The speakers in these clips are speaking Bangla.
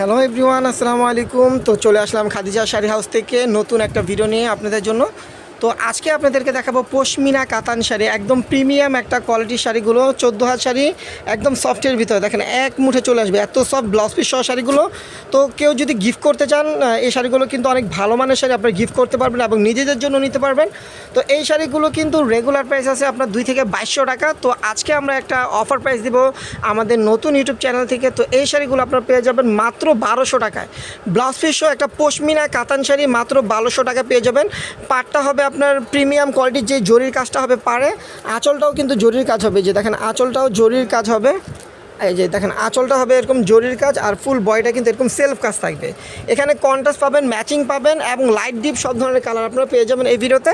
হ্যালো এভরিওয়ান, আসসালামু আলাইকুম। তো চলে আসলাম খাদিজা শাড়ি হাউস থেকে নতুন একটা ভিডিও নিয়ে আপনাদের জন্য। তো আজকে আপনাদেরকে দেখাবো পশমিনা কাতান শাড়ি, একদম প্রিমিয়াম একটা কোয়ালিটির শাড়িগুলো। 14 হাত শাড়ি, একদম সফটের ভিতরে দেখেন এক মুঠে চলে আসবে, এত সফট ব্লাউজ পিস সহ শাড়িগুলো। তো কেউ যদি গিফট করতে চান এই শাড়িগুলো কিন্তু অনেক ভালো মানের শাড়ি, আপনারা গিফট করতে পারবেন এবং নিজেদের জন্য নিতে পারবেন। তো এই শাড়িগুলো কিন্তু রেগুলার প্রাইস আছে আপনার 2 থেকে 2200 টাকা। তো আজকে আমরা একটা অফার প্রাইস দিব আমাদের নতুন ইউটিউব চ্যানেল থেকে। তো এই শাড়িগুলো আপনারা পেয়ে যাবেন মাত্র 1200 টাকায়। ব্লাউজ পিস সহ একটা পশমিনা কাতান শাড়ি মাত্র 1200 টাকা পেয়ে যাবেন। পাটটা হবে আপনার প্রিমিয়াম কোয়ালিটির, যে জরির কাজটা হবে পাড়ে, আঁচলটাও কিন্তু জরির কাজ হবে। যে দেখেন আঁচলটাও জরির কাজ হবে, এই যে দেখেন আঁচলটা হবে এরকম জরির কাজ, আর ফুল বডিটা কিন্তু এরকম সেলফ কাজ থাকবে। এখানে কন্ট্রাস্ট পাবেন, ম্যাচিং পাবেন এবং লাইট ডিপ সব ধরনের কালার আপনারা পেয়ে যাবেন এই ভিডিওতে।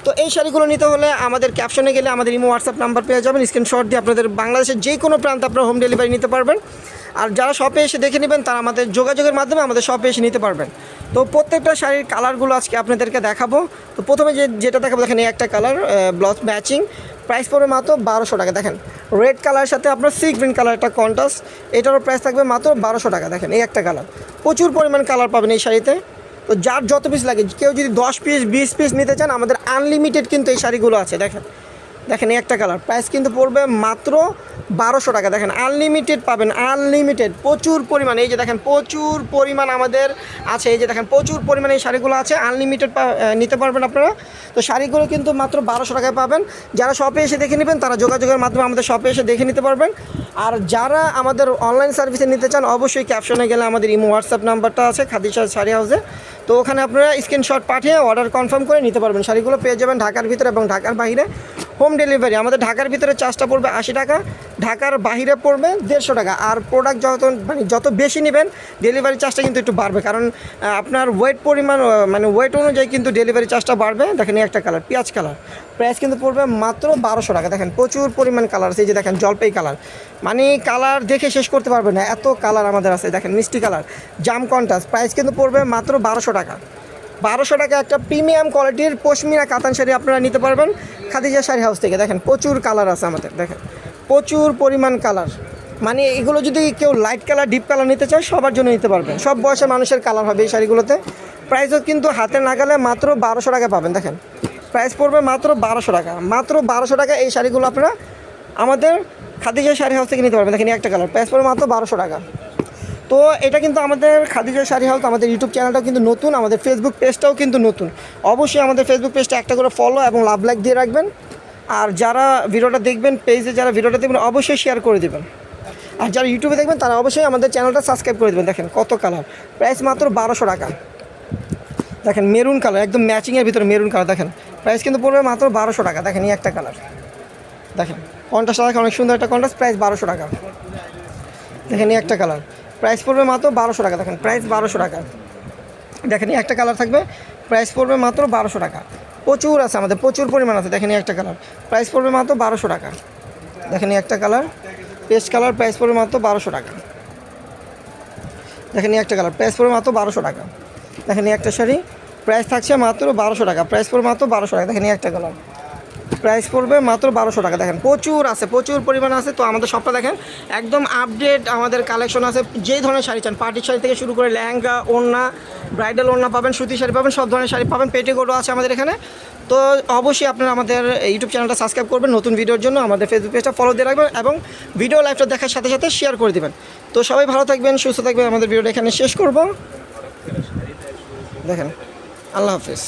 তো এই শাড়িগুলো নিতে হলে আমাদের ক্যাপশনে গেলে আমাদের ইমো হোয়াটসঅ্যাপ নাম্বার পেয়ে যাবেন, স্ক্রিনশট দিয়ে আপনাদের বাংলাদেশের যে কোনো প্রান্তে আপনারা হোম ডেলিভারি নিতে পারবেন। আর যারা শপে এসে দেখে নেবেন তারা আমাদের যোগাযোগের মাধ্যমে আমাদের শপে এসে নিতে পারবেন। তো প্রত্যেকটা শাড়ির কালারগুলো আজকে আপনাদেরকে দেখাবো। তো প্রথমে যেটা দেখাবো দেখেন, এই একটা কালার ব্লাউজ ম্যাচিং, প্রাইস পড়বে মাত্র 1200 টাকা। দেখেন রেড কালারের সাথে আপনার সি গ্রিন কালার একটা কন্ট্রাস্ট, এটারও প্রাইস থাকবে মাত্র 1200 টাকা। দেখেন এই একটা কালার, প্রচুর পরিমাণ কালার পাবেন এই শাড়িতে। তো যার যত পিস লাগে, কেউ যদি 10 পিস 20 পিস নিতে চান আমাদের আনলিমিটেড কিন্তু এই শাড়িগুলো আছে। দেখেন দেখেন এই একটা কালার, প্রাইস কিন্তু পড়বে মাত্র 1200 টাকা। দেখেন আনলিমিটেড পাবেন, আনলিমিটেড প্রচুর পরিমাণ। এই যে দেখেন প্রচুর পরিমাণ আমাদের আছে, এই যে দেখেন প্রচুর পরিমাণে এই শাড়িগুলো আছে, আনলিমিটেড নিতে পারবেন আপনারা। তো শাড়িগুলো কিন্তু মাত্র 1200 টাকায় পাবেন। যারা শপে এসে দেখে নেবেন তারা যোগাযোগের মাধ্যমে আমাদের শপে এসে দেখে নিতে পারবেন। আর যারা আমাদের অনলাইন সার্ভিসে নিতে চান অবশ্যই ক্যাপশনে গেলে আমাদের ইমো হোয়াটসঅ্যাপ নাম্বারটা আছে খাদিজা শাড়ি হাউসে। তো ওখানে আপনারা স্ক্রিনশট পাঠিয়ে অর্ডার কনফার্ম করে নিতে পারবেন। শাড়িগুলো পেয়ে যাবেন ঢাকার ভিতরে এবং ঢাকার বাইরে হোম ডেলিভারি। আমাদের ঢাকার ভিতরে চার্জটা পড়বে 80 টাকা, ঢাকার বাইরে পড়বে 150 টাকা। আর প্রোডাক্ট যত বেশি নেবেন ডেলিভারি চার্জটা কিন্তু একটু বাড়বে, কারণ আপনার ওয়েট পরিমাণ ওয়েট অনুযায়ী কিন্তু ডেলিভারি চার্জটা বাড়বে। দেখেন এই একটা কালার পেঁয়াজ কালার, প্রাইস কিন্তু পড়বে মাত্র 1200 টাকা। দেখেন প্রচুর পরিমাণ কালার আছে, এই যে দেখেন জলপাই কালার, কালার দেখে শেষ করতে পারবে না, এত কালার আমাদের আছে। দেখেন মিষ্টি কালার, জাম কন্ট্রাস্ট, প্রাইস কিন্তু পড়বে মাত্র 1200 টাকা। 1200 টাকা একটা প্রিমিয়াম কোয়ালিটির পশমিনা কাতান শাড়ি আপনারা নিতে পারবেন খাদিজা শাড়ি হাউস থেকে। দেখেন প্রচুর কালার আছে আমাদের, দেখেন প্রচুর পরিমাণ কালার। এগুলো যদি কেউ লাইট কালার ডিপ কালার নিতে চায় সবার জন্য নিতে পারবেন, সব বয়সের মানুষের কালার হবে এই শাড়িগুলোতে। প্রাইসও কিন্তু হাতে নাগালে মাত্র 1200 টাকা পাবেন। দেখেন প্রাইস পড়বে মাত্র 1200 টাকা, মাত্র 1200 টাকা এই শাড়িগুলো আপনারা আমাদের খাদিজা শাড়ি হাউস থেকে নিতে পারবেন। দেখেন একটা কালার, প্রাইস পড়বে মাত্র 1200 টাকা। তো এটা কিন্তু আমাদের খাদিজা শাড়ি হাউস, আমাদের ইউটিউব চ্যানেলটাও কিন্তু নতুন, আমাদের ফেসবুক পেজটাও কিন্তু নতুন। অবশ্যই আমাদের ফেসবুক পেজটা একটা করে ফলো এবং লাভ লাইক দিয়ে রাখবেন। আর যারা ভিডিওটা দেখবেন পেজে, যারা ভিডিওটা দেখবেন অবশ্যই শেয়ার করে দেবেন। আর যারা ইউটিউবে দেখবেন তারা অবশ্যই আমাদের চ্যানেলটা সাবস্ক্রাইব করে দেবেন। দেখেন কত কালার, প্রাইস মাত্র 1200 টাকা। দেখেন মেরুন কালার, একদম ম্যাচিংয়ের ভিতরে মেরুন কালার, দেখেন প্রাইস কিন্তু পড়বে মাত্র 1200 টাকা। দেখেন এই একটা কালার, দেখেন কন্ট্রাস্ট, দেখেন অনেক সুন্দর একটা কন্ট্রাস্ট, প্রাইস 1200 টাকা। দেখেন এই একটা কালার, প্রাইস পড়বে মাত্র 1200 টাকা। দেখেন প্রাইস 1200 টাকা। দেখেন এই একটা কালার থাকবে, প্রাইস পড়বে মাত্র 1200 টাকা। প্রচুর আছে আমাদের, প্রচুর পরিমাণ আছে। দেখেন এই একটা কালার, প্রাইস পড়বে মাত্র 1200 টাকা। দেখেন এই একটা কালার পেস্ট কালার, প্রাইস পড়বে মাত্র 1200 টাকা। দেখেন এই একটা কালার, প্রাইস পড়বে মাত্র 1200 টাকা। দেখেন এই একটা শাড়ি, প্রাইস থাকছে মাত্র 1200 টাকা, প্রাইস পড়বে মাত্র 1200 টাকা। দেখেন এই একটা কালার, প্রাইস পড়বে মাত্র 1200 টাকা। দেখেন প্রচুর আছে, প্রচুর পরিমাণ আছে। তো আমাদের শপটা দেখেন একদম আপডেট, আমাদের কালেকশন আছে। যেই ধরনের শাড়ি চান, পার্টির শাড়ি থেকে শুরু করে লেহেঙ্গা, ওড়না, ব্রাইডাল ওড়না পাবেন, সুতি শাড়ি পাবেন, সব ধরনের শাড়ি পাবেন, পেটিকোটও আছে আমাদের এখানে। তো অবশ্যই আপনারা আমাদের ইউটিউব চ্যানেলটা সাবস্ক্রাইব করবেন, নতুন ভিডিওর জন্য আমাদের ফেসবুক পেজটা ফলো দিয়ে রাখবেন এবং ভিডিও লাইভটা দেখার সাথে সাথে শেয়ার করে দেবেন। তো সবাই ভালো থাকবেন, সুস্থ থাকবেন। আমাদের ভিডিওটা এখানে শেষ করব। দেখেন আল্লাহ হাফিজ।